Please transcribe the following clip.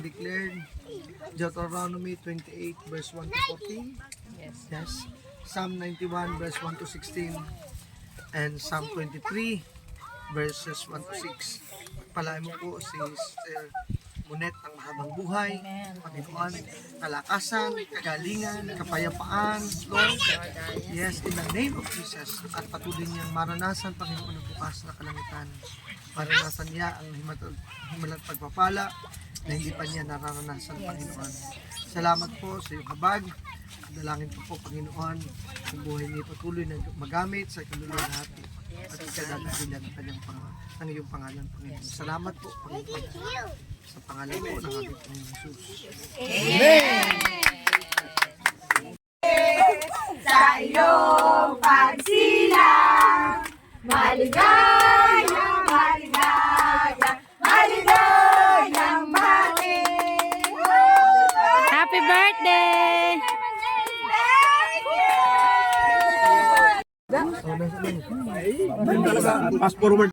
declared. Deuteronomy 28 verse 1 to 14. Yes. Psalm 91 verse 1 to 16. And Psalm 23 verses 1 to 6. Pagpalain mo po si Sister Monet ng mahabang buhay, Panginoon, kalakasan, kagalingan, kapayapaan, Lord. Yes, in the name of Jesus. At patuloy niyang maranasan, Panginoon, ang bukas na kalangitan. Maranasan niya ang himalang pagpapala na hindi pa niya nararanasan, Panginoon. Salamat po sa iyong habag. Dalangin ko po, Panginoon, ang buhay niya patuloy na magamit sa kaluluwa natin. At ikadadahilan ng iyong pangalan, Panginoon. Salamat po, Panginoon. Sa pangalan po ng ating Panginoon Jesus. Amen! Sa iyong pagsilang, maligaya, maligaya, maligayang mati. Happy birthday! Fast forward